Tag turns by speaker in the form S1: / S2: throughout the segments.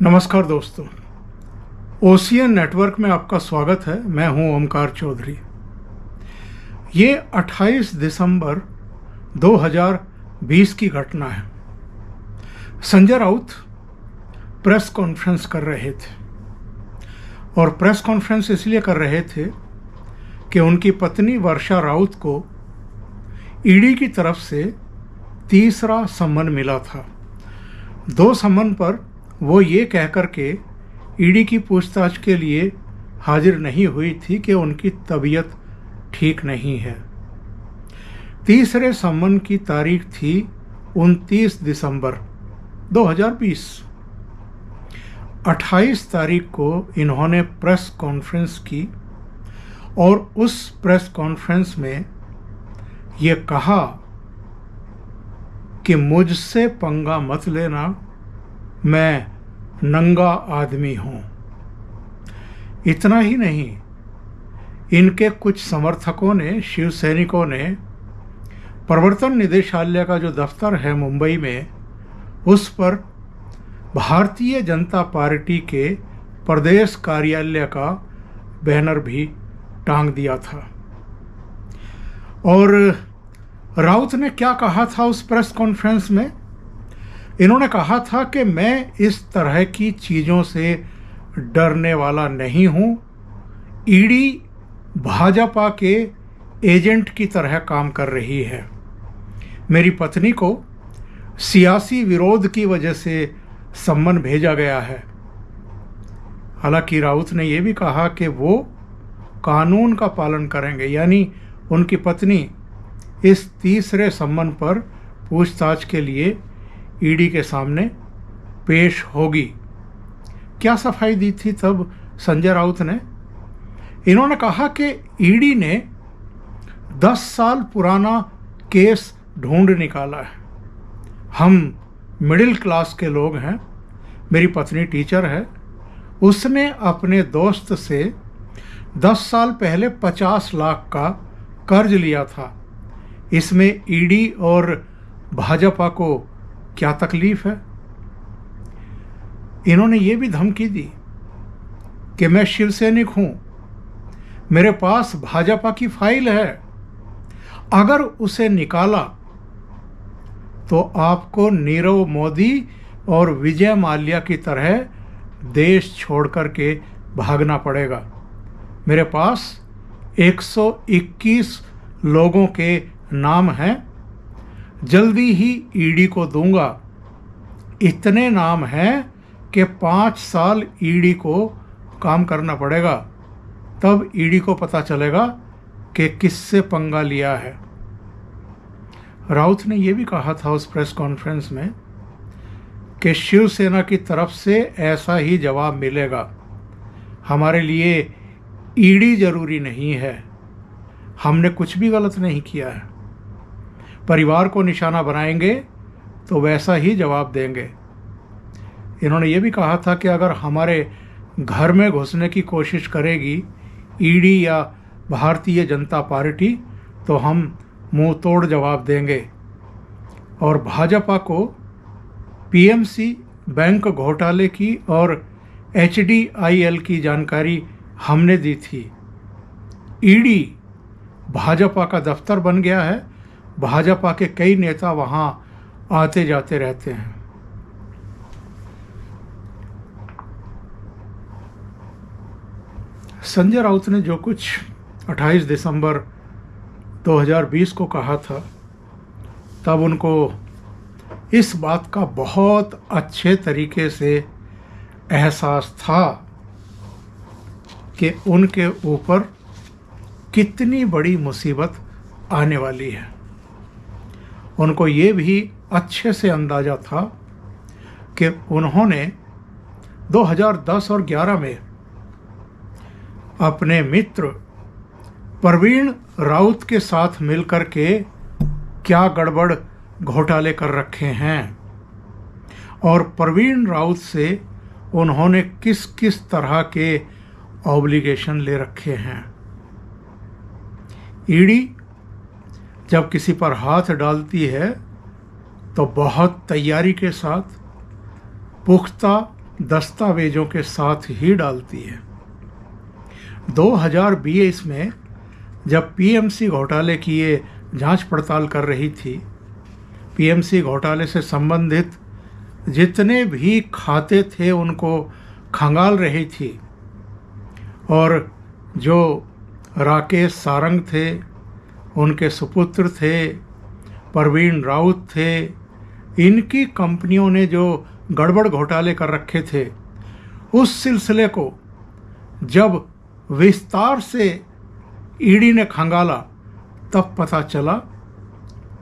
S1: नमस्कार दोस्तों, ocean network में आपका स्वागत है। मैं हूं ओमकार चौधरी। ये 28 दिसंबर 2020 की घटना है। संजय राउत प्रेस कॉन्फ्रेंस कर रहे थे और प्रेस कॉन्फ्रेंस इसलिए कर रहे थे कि उनकी पत्नी वर्षा राउत को ईडी की तरफ से तीसरा सम्मन मिला था। 2 सम्मन पर वो ये कहकर के ईडी की पूछताछ के लिए हाजिर नहीं हुई थी कि उनकी तबीयत ठीक नहीं है। तीसरे सम्मन की तारीख थी 29 दिसंबर 2020। 28 तारीख को इन्होंने प्रेस कॉन्फ्रेंस की और उस प्रेस कॉन्फ्रेंस में ये कहा कि मुझसे पंगा मत लेना, मैं नंगा आदमी हूं। इतना ही नहीं, इनके कुछ समर्थकों ने, शिव सैनिकों ने प्रवर्तन निदेशालय का जो दफ्तर है मुंबई में, उस पर भारतीय जनता पार्टी के प्रदेश कार्यालय का बैनर भी टांग दिया था। और राउत ने क्या कहा था उस प्रेस कॉन्फ्रेंस में? इन्होंने कहा था कि मैं इस तरह की चीज़ों से डरने वाला नहीं हूँ। ईडी भाजपा के एजेंट की तरह काम कर रही है। मेरी पत्नी को सियासी विरोध की वजह से सम्मन भेजा गया है। हालांकि राउत ने यह भी कहा कि वो कानून का पालन करेंगे, यानी उनकी पत्नी इस तीसरे सम्मन पर पूछताछ के लिए ईडी के सामने पेश होगी। क्या सफाई दी थी तब संजय राउत ने? इन्होंने कहा कि ईडी ने 10 साल पुराना केस ढूंढ निकाला है। हम मिडिल क्लास के लोग हैं। मेरी पत्नी टीचर है। उसने अपने दोस्त से 10 साल पहले 50 लाख का कर्ज लिया था। इसमें ईडी और भाजपा को क्या तकलीफ है? इन्होंने ये भी धमकी दी कि मैं शिव सैनिक हूं, मेरे पास भाजपा की फाइल है, अगर उसे निकाला तो आपको नीरव मोदी और विजय माल्या की तरह देश छोड़कर के भागना पड़ेगा। मेरे पास 121 लोगों के नाम हैं, जल्दी ही ईडी को दूंगा। इतने नाम हैं कि 5 साल ईडी को काम करना पड़ेगा, तब ईडी को पता चलेगा कि किससे पंगा लिया है। राउत ने यह भी कहा था उस प्रेस कॉन्फ्रेंस में कि शिवसेना की तरफ से ऐसा ही जवाब मिलेगा। हमारे लिए ईडी जरूरी नहीं है, हमने कुछ भी गलत नहीं किया है। परिवार को निशाना बनाएंगे तो वैसा ही जवाब देंगे। इन्होंने ये भी कहा था कि अगर हमारे घर में घुसने की कोशिश करेगी ईडी या भारतीय जनता पार्टी तो हम मुंह तोड़ जवाब देंगे। और भाजपा को पीएमसी बैंक घोटाले की और एचडीआईएल की जानकारी हमने दी थी। ईडी भाजपा का दफ्तर बन गया है। भाजपा के कई नेता वहां आते जाते रहते हैं। संजय राउत ने जो कुछ 28 दिसंबर 2020 को कहा था, तब उनको इस बात का बहुत अच्छे तरीके से एहसास था कि उनके ऊपर कितनी बड़ी मुसीबत आने वाली है। उनको ये भी अच्छे से अंदाज़ा था कि उन्होंने 2010 और 11 में अपने मित्र प्रवीण राउत के साथ मिलकर के क्या गड़बड़ घोटाले कर रखे हैं और प्रवीण राउत से उन्होंने किस किस तरह के ऑब्लिगेशन ले रखे हैं। ईडी जब किसी पर हाथ डालती है तो बहुत तैयारी के साथ, पुख्ता दस्तावेजों के साथ ही डालती है। 2020 में जब पीएमसी घोटाले की ये जांच पड़ताल कर रही थी, पीएमसी घोटाले से संबंधित जितने भी खाते थे उनको खंगाल रही थी, और जो राकेश सारंग थे, उनके सुपुत्र थे, परवीन राउत थे, इनकी कंपनियों ने जो गड़बड़ घोटाले कर रखे थे, उस सिलसिले को जब विस्तार से ईडी ने खंगाला, तब पता चला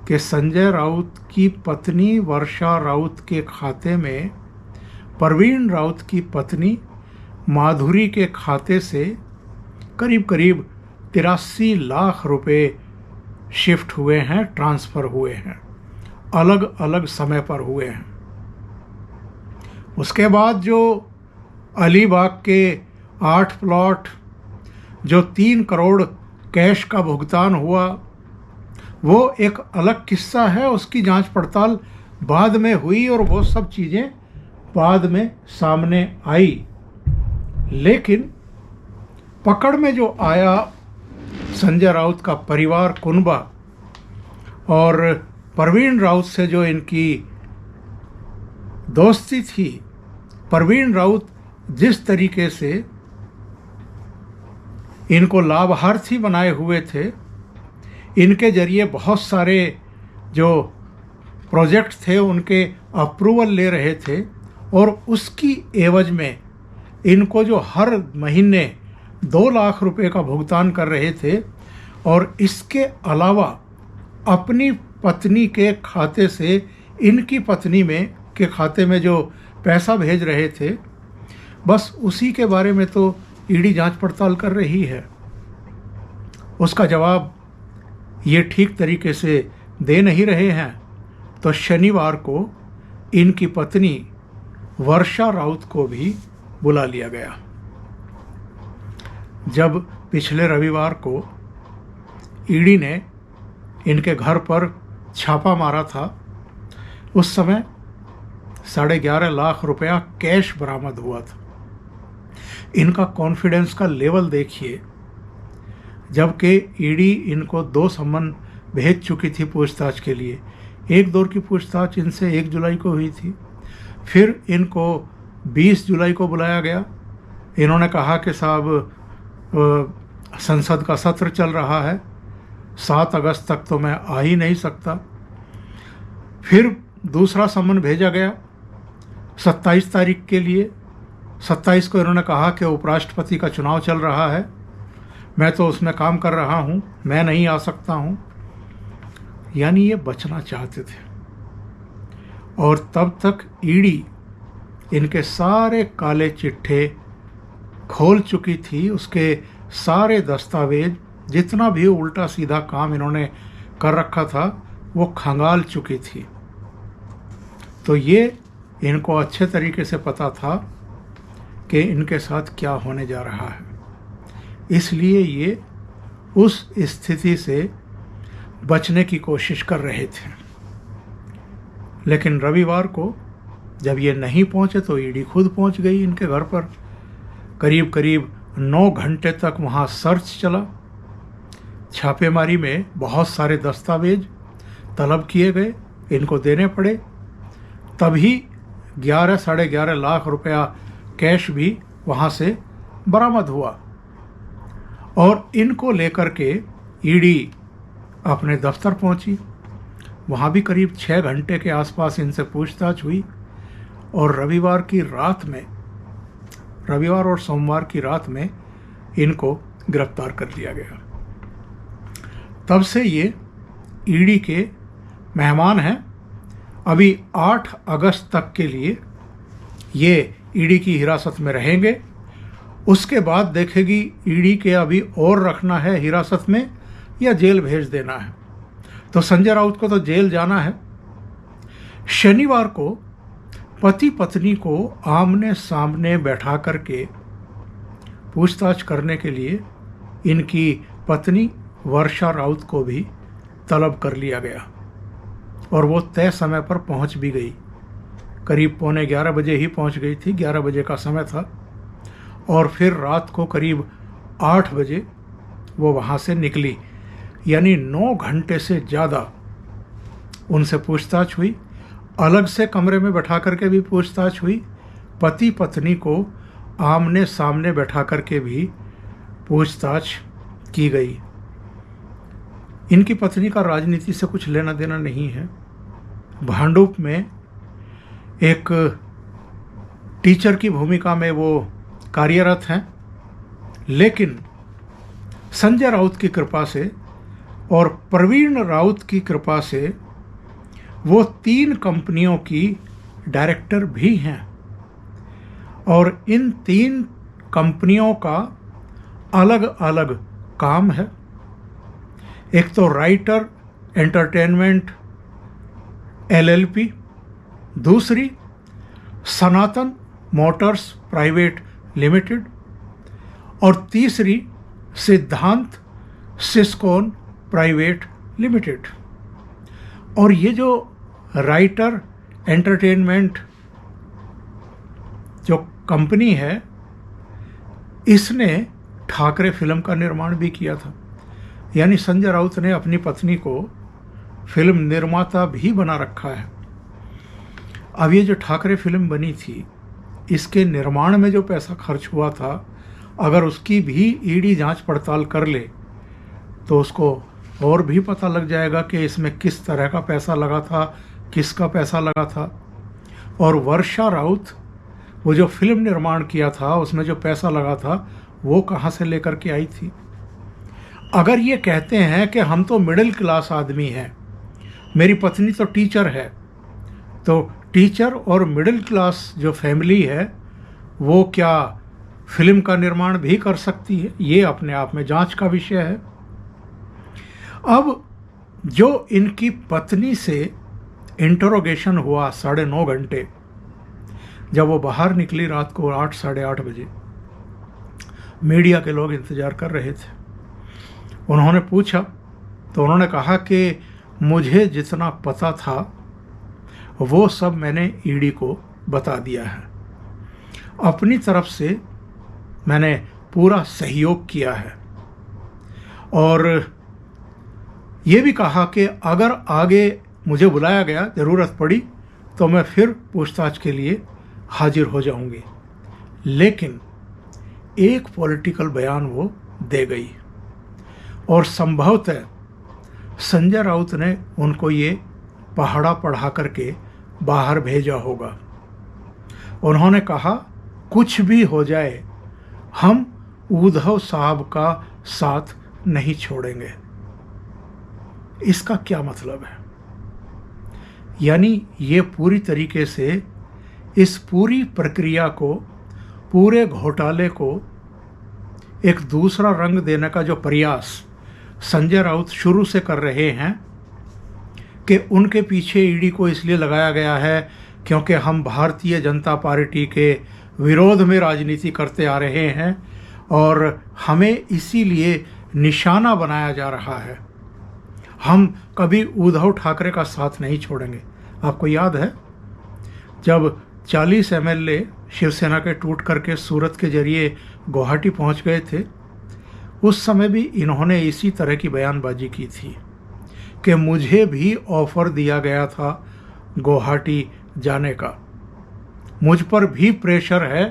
S1: कि संजय राउत की पत्नी वर्षा राउत के खाते में परवीन राउत की पत्नी माधुरी के खाते से करीब करीब 83 लाख रुपए शिफ्ट हुए हैं, ट्रांसफ़र हुए हैं, अलग अलग समय पर हुए हैं। उसके बाद जो अलीबाग के 8 प्लॉट, जो 3 करोड़ कैश का भुगतान हुआ, वो एक अलग किस्सा है। उसकी जांच पड़ताल बाद में हुई और वो सब चीज़ें बाद में सामने आई। लेकिन पकड़ में जो आया संजय राउत का परिवार कुनबा और परवीन राउत से जो इनकी दोस्ती थी, परवीन राउत जिस तरीके से इनको लाभार्थी बनाए हुए थे, इनके जरिए बहुत सारे जो प्रोजेक्ट थे उनके अप्रूवल ले रहे थे, और उसकी एवज में इनको जो हर महीने 2 लाख रुपए का भुगतान कर रहे थे, और इसके अलावा अपनी पत्नी के खाते से इनकी पत्नी में के खाते में जो पैसा भेज रहे थे, बस उसी के बारे में तो ईडी जांच पड़ताल कर रही है। उसका जवाब ये ठीक तरीके से दे नहीं रहे हैं। तो शनिवार को इनकी पत्नी वर्षा राउत को भी बुला लिया गया। जब पिछले रविवार को ईडी ने इनके घर पर छापा मारा था, उस समय 11.5 लाख रुपया कैश बरामद हुआ था। इनका कॉन्फिडेंस का लेवल देखिए। जबकि ईडी इनको 2 सम्मन भेज चुकी थी पूछताछ के लिए। एक दौर की पूछताछ इनसे 1 जुलाई को हुई थी, फिर इनको 20 जुलाई को बुलाया गया। इन्होंने कहा कि साहब संसद का सत्र चल रहा है, 7 अगस्त तक तो मैं आ ही नहीं सकता। फिर दूसरा सम्मन भेजा गया 27 तारीख के लिए। 27 को इन्होंने कहा कि उपराष्ट्रपति का चुनाव चल रहा है, मैं तो उसमें काम कर रहा हूँ, मैं नहीं आ सकता हूँ। यानी ये बचना चाहते थे। और तब तक ईडी इनके सारे काले चिट्ठे खोल चुकी थी, उसके सारे दस्तावेज, जितना भी उल्टा सीधा काम इन्होंने कर रखा था, वो खंगाल चुकी थी। तो ये इनको अच्छे तरीके से पता था कि इनके साथ क्या होने जा रहा है। इसलिए ये उस स्थिति से बचने की कोशिश कर रहे थे। लेकिन रविवार को जब ये नहीं पहुंचे तो ईडी खुद पहुंच गई इनके घर पर। करीब करीब 9 घंटे तक वहाँ सर्च चला। छापेमारी में बहुत सारे दस्तावेज तलब किए गए, इनको देने पड़े। तभी 11-11.5 लाख रुपया कैश भी वहाँ से बरामद हुआ। और इनको लेकर के ईडी अपने दफ्तर पहुंची। वहाँ भी करीब 6 घंटे के आसपास इनसे पूछताछ हुई। और रविवार और सोमवार की रात में इनको गिरफ्तार कर लिया गया। तब से ये ईडी के मेहमान हैं। अभी 8 अगस्त तक के लिए ये ईडी की हिरासत में रहेंगे। उसके बाद देखेगी ईडी के अभी और रखना है हिरासत में या जेल भेज देना है। तो संजय राउत को तो जेल जाना है। शनिवार को पति पत्नी को आमने सामने बैठा करके पूछताछ करने के लिए इनकी पत्नी वर्षा राउत को भी तलब कर लिया गया, और वो तय समय पर पहुंच भी गई। करीब 11:15 ही पहुंच गई थी, 11 बजे का समय था। और फिर रात को करीब 8 बजे वो वहाँ से निकली, यानी 9 घंटे से ज़्यादा उनसे पूछताछ हुई, अलग से कमरे में बैठा करके भी पूछताछ हुई, पति पत्नी को आमने सामने बैठा करके भी पूछताछ की गई। इनकी पत्नी का राजनीति से कुछ लेना देना नहीं है। भांडुप में एक टीचर की भूमिका में वो कार्यरत हैं, लेकिन संजय राउत की कृपा से और प्रवीण राउत की कृपा से वो 3 कंपनियों की डायरेक्टर भी हैं। और इन 3 कंपनियों का अलग अलग काम है। एक तो राइटर एंटरटेनमेंट LLP, दूसरी सनातन मोटर्स प्राइवेट लिमिटेड और तीसरी सिद्धांत सिस्कोन प्राइवेट लिमिटेड। और ये जो राइटर एंटरटेनमेंट जो कंपनी है, इसने ठाकरे फिल्म का निर्माण भी किया था, यानी संजय राउत ने अपनी पत्नी को फिल्म निर्माता भी बना रखा है। अब ये जो ठाकरे फिल्म बनी थी, इसके निर्माण में जो पैसा खर्च हुआ था, अगर उसकी भी ईडी जांच पड़ताल कर ले तो उसको और भी पता लग जाएगा कि इसमें किस तरह का पैसा लगा था, किसका पैसा लगा था। और वर्षा राउत वो जो फिल्म निर्माण किया था, उसमें जो पैसा लगा था, वो कहाँ से लेकर के आई थी। अगर ये कहते हैं कि हम तो मिडिल क्लास आदमी हैं, मेरी पत्नी तो टीचर है, तो टीचर और मिडिल क्लास जो फैमिली है वो क्या फिल्म का निर्माण भी कर सकती है? ये अपने आप में जांच का विषय है। अब जो इनकी पत्नी से इंटरोगेशन हुआ 9.5 घंटे, जब वो बाहर निकली रात को 8 साढ़े 8 बजे, मीडिया के लोग इंतज़ार कर रहे थे। उन्होंने पूछा तो उन्होंने कहा कि मुझे जितना पता था वो सब मैंने ईडी को बता दिया है, अपनी तरफ से मैंने पूरा सहयोग किया है। और ये भी कहा कि अगर आगे मुझे बुलाया गया, ज़रूरत पड़ी, तो मैं फिर पूछताछ के लिए हाजिर हो जाऊंगी। लेकिन एक पॉलिटिकल बयान वो दे गई और संभवतः संजय राउत ने उनको ये पहाड़ा पढ़ा करके बाहर भेजा होगा। उन्होंने कहा, कुछ भी हो जाए हम उद्धव साहब का साथ नहीं छोड़ेंगे। इसका क्या मतलब है? यानी ये पूरी तरीके से इस पूरी प्रक्रिया को, पूरे घोटाले को एक दूसरा रंग देने का जो प्रयास संजय राउत शुरू से कर रहे हैं कि उनके पीछे ईडी को इसलिए लगाया गया है क्योंकि हम भारतीय जनता पार्टी के विरोध में राजनीति करते आ रहे हैं और हमें इसीलिए निशाना बनाया जा रहा है, हम कभी उद्धव ठाकरे का साथ नहीं छोड़ेंगे। आपको याद है जब 40 MLA शिवसेना के टूट करके सूरत के जरिए गुवाहाटी पहुंच गए थे, उस समय भी इन्होंने इसी तरह की बयानबाजी की थी कि मुझे भी ऑफर दिया गया था गुवाहाटी जाने का, मुझ पर भी प्रेशर है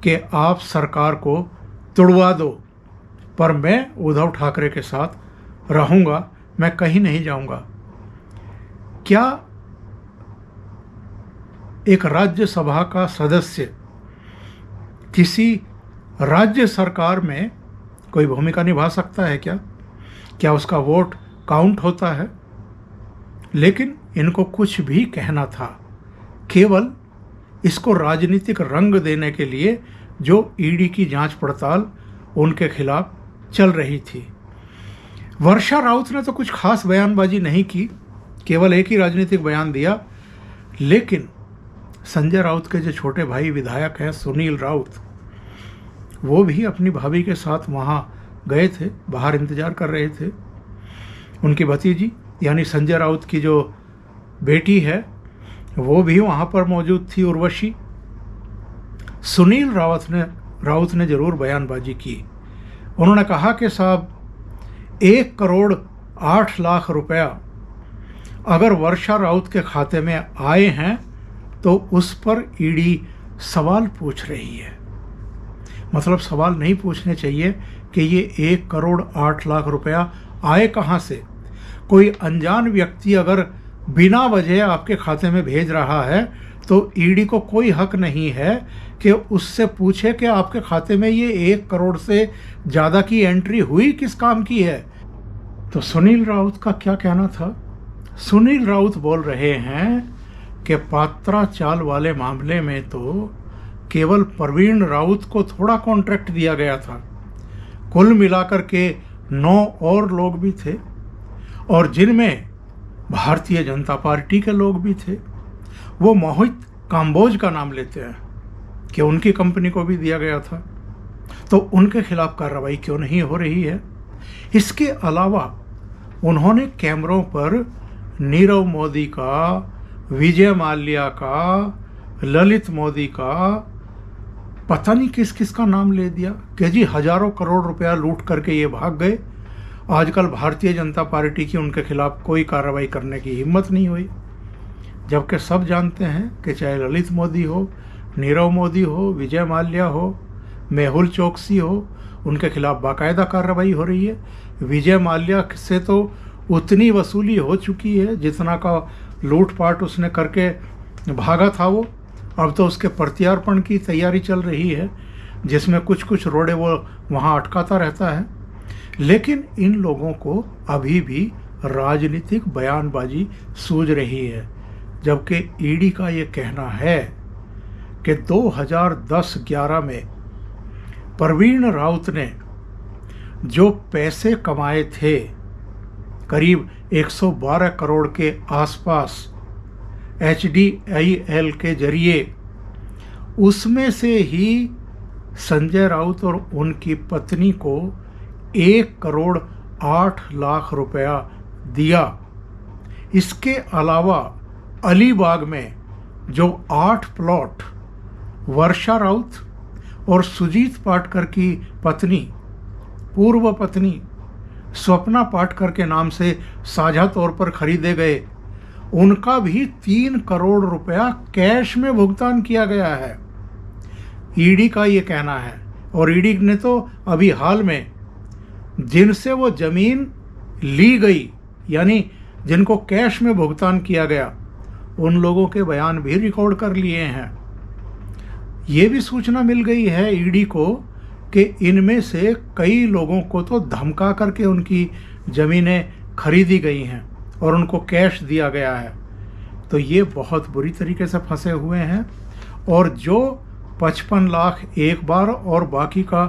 S1: कि आप सरकार को तुड़वा दो, पर मैं उद्धव ठाकरे के साथ रहूँगा, मैं कहीं नहीं जाऊँगा। क्या एक राज्यसभा का सदस्य किसी राज्य सरकार में कोई भूमिका निभा सकता है क्या? क्या उसका वोट काउंट होता है? लेकिन इनको कुछ भी कहना था, केवल इसको राजनीतिक रंग देने के लिए जो ईडी की जांच पड़ताल उनके खिलाफ चल रही थी। वर्षा राउत ने तो कुछ खास बयानबाजी नहीं की, केवल एक ही राजनीतिक बयान दिया। लेकिन संजय राउत के जो छोटे भाई विधायक हैं सुनील राउत, वो भी अपनी भाभी के साथ वहाँ गए थे, बाहर इंतज़ार कर रहे थे। उनकी भतीजी यानी संजय राउत की जो बेटी है वो भी वहाँ पर मौजूद थी उर्वशी। सुनील राउत ने जरूर बयानबाजी की। उन्होंने कहा कि साहब 1,08,00,000 रुपया अगर वर्षा राउत के खाते में आए हैं तो उस पर ईडी सवाल पूछ रही है। मतलब सवाल नहीं पूछने चाहिए कि ये 1,08,00,000 रुपया आए कहाँ से। कोई अनजान व्यक्ति अगर बिना वजह आपके खाते में भेज रहा है तो ईडी को कोई हक नहीं है कि उससे पूछे कि आपके खाते में ये 1 करोड़ से ज़्यादा की एंट्री हुई किस काम की है। तो सुनील राउत का क्या कहना था? सुनील राउत बोल रहे हैं कि पात्रा चाल वाले मामले में तो केवल प्रवीण राउत को थोड़ा कॉन्ट्रैक्ट दिया गया था, कुल मिलाकर के 9 और लोग भी थे और जिनमें भारतीय जनता पार्टी के लोग भी थे। वो मोहित काम्बोज का नाम लेते हैं कि उनकी कंपनी को भी दिया गया था, तो उनके खिलाफ कार्रवाई क्यों नहीं हो रही है? इसके अलावा उन्होंने कैमरों पर नीरव मोदी का, विजय माल्या का, ललित मोदी का, पता नहीं किस किस का नाम ले दिया कि जी हजारों करोड़ रुपया लूट करके ये भाग गए। आजकल भारतीय जनता पार्टी की उनके खिलाफ कोई कार्रवाई करने की हिम्मत नहीं हुई, जबकि सब जानते हैं कि चाहे ललित मोदी हो, नीरव मोदी हो, विजय माल्या हो, मेहुल चोकसी हो, उनके खिलाफ बाकायदा कार्रवाई हो रही है। विजय माल्या से तो उतनी वसूली हो चुकी है जितना का लूटपाट उसने करके भागा था वो। अब तो उसके प्रत्यार्पण की तैयारी चल रही है जिसमें कुछ कुछ रोड़े वो वहाँ अटकाता रहता है। लेकिन इन लोगों को अभी भी राजनीतिक बयानबाजी सूझ रही है, जबकि ईडी का ये कहना है कि 2010-11 में प्रवीण राउत ने जो पैसे कमाए थे करीब 112 करोड़ के आसपास HDIL के जरिए, उसमें से ही संजय राउत और उनकी पत्नी को 1,08,00,000 रुपया दिया। इसके अलावा अलीबाग में जो 8 प्लॉट वर्षा राउत और सुजीत पाटकर की पत्नी, पूर्व पत्नी स्वप्ना पाटकर के नाम से साझा तौर पर खरीदे गए, उनका भी 3 करोड़ रुपया कैश में भुगतान किया गया है। ईडी का ये कहना है। और ईडी ने तो अभी हाल में जिनसे वो जमीन ली गई, यानी जिनको कैश में भुगतान किया गया, उन लोगों के बयान भी रिकॉर्ड कर लिए हैं। ये भी सूचना मिल गई है ईडी को कि इनमें से कई लोगों को तो धमका करके उनकी ज़मीनें खरीदी गई हैं और उनको कैश दिया गया है। तो ये बहुत बुरी तरीके से फंसे हुए हैं। और जो 55 लाख एक बार और बाकी का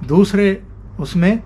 S1: दूसरे उसमें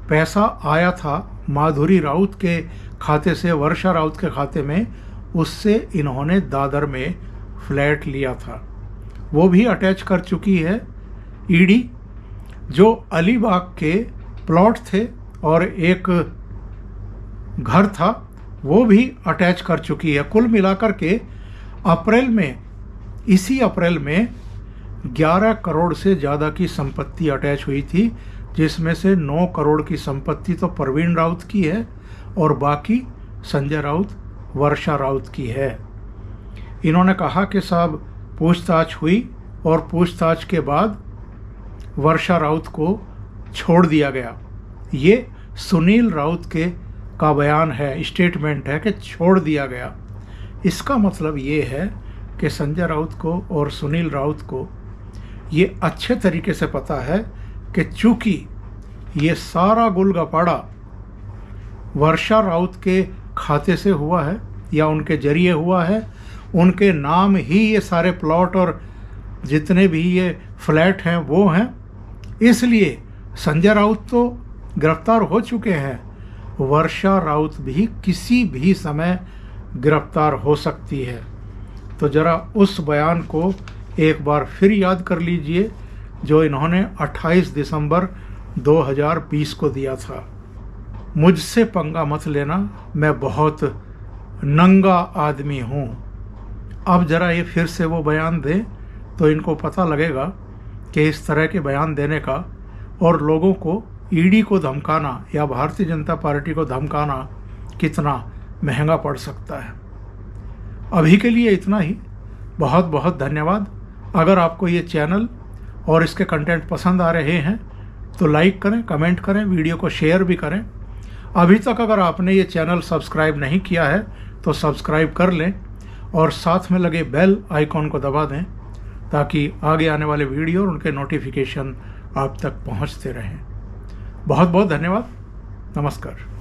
S1: पैसा आया था माधुरी राउत के खाते से वर्षा राउत के खाते में, उससे इन्होंने दादर में फ्लैट लिया था, वो भी अटैच कर चुकी है ईडी। जो अलीबाग के प्लॉट थे और एक घर था वो भी अटैच कर चुकी है। कुल मिलाकर के इसी अप्रैल में 11 करोड़ से ज़्यादा की संपत्ति अटैच हुई थी, जिसमें से 9 करोड़ की संपत्ति तो प्रवीण राउत की है और बाकी संजय राउत, वर्षा राउत की है। इन्होंने कहा कि साहब पूछताछ हुई और पूछताछ के बाद वर्षा राउत को छोड़ दिया गया। ये सुनील राउत का बयान है, स्टेटमेंट है कि छोड़ दिया गया। इसका मतलब ये है कि संजय राउत को और सुनील राउत को ये अच्छे तरीके से पता है कि चूंकि ये सारा गुलगपाड़ा वर्षा राउत के खाते से हुआ है या उनके जरिए हुआ है, उनके नाम ही ये सारे प्लॉट और जितने भी ये फ्लैट हैं वो हैं, इसलिए संजय राउत तो गिरफ्तार हो चुके हैं, वर्षा राउत भी किसी भी समय गिरफ्तार हो सकती है। तो ज़रा उस बयान को एक बार फिर याद कर लीजिए जो इन्होंने 28 दिसंबर 2020 को दिया था। मुझसे पंगा मत लेना, मैं बहुत नंगा आदमी हूँ। अब ज़रा ये फिर से वो बयान दें तो इनको पता लगेगा कि इस तरह के बयान देने का और लोगों को ईडी को धमकाना या भारतीय जनता पार्टी को धमकाना कितना महंगा पड़ सकता है। अभी के लिए इतना ही। बहुत बहुत धन्यवाद। अगर आपको ये चैनल और इसके कंटेंट पसंद आ रहे हैं तो लाइक करें, कमेंट करें, वीडियो को शेयर भी करें। अभी तक अगर आपने ये चैनल सब्सक्राइब नहीं किया है तो सब्सक्राइब कर लें और साथ में लगे बेल आइकॉन को दबा दें ताकि आगे आने वाले वीडियो और उनके नोटिफिकेशन आप तक पहुंचते रहें। बहुत बहुत धन्यवाद। नमस्कार।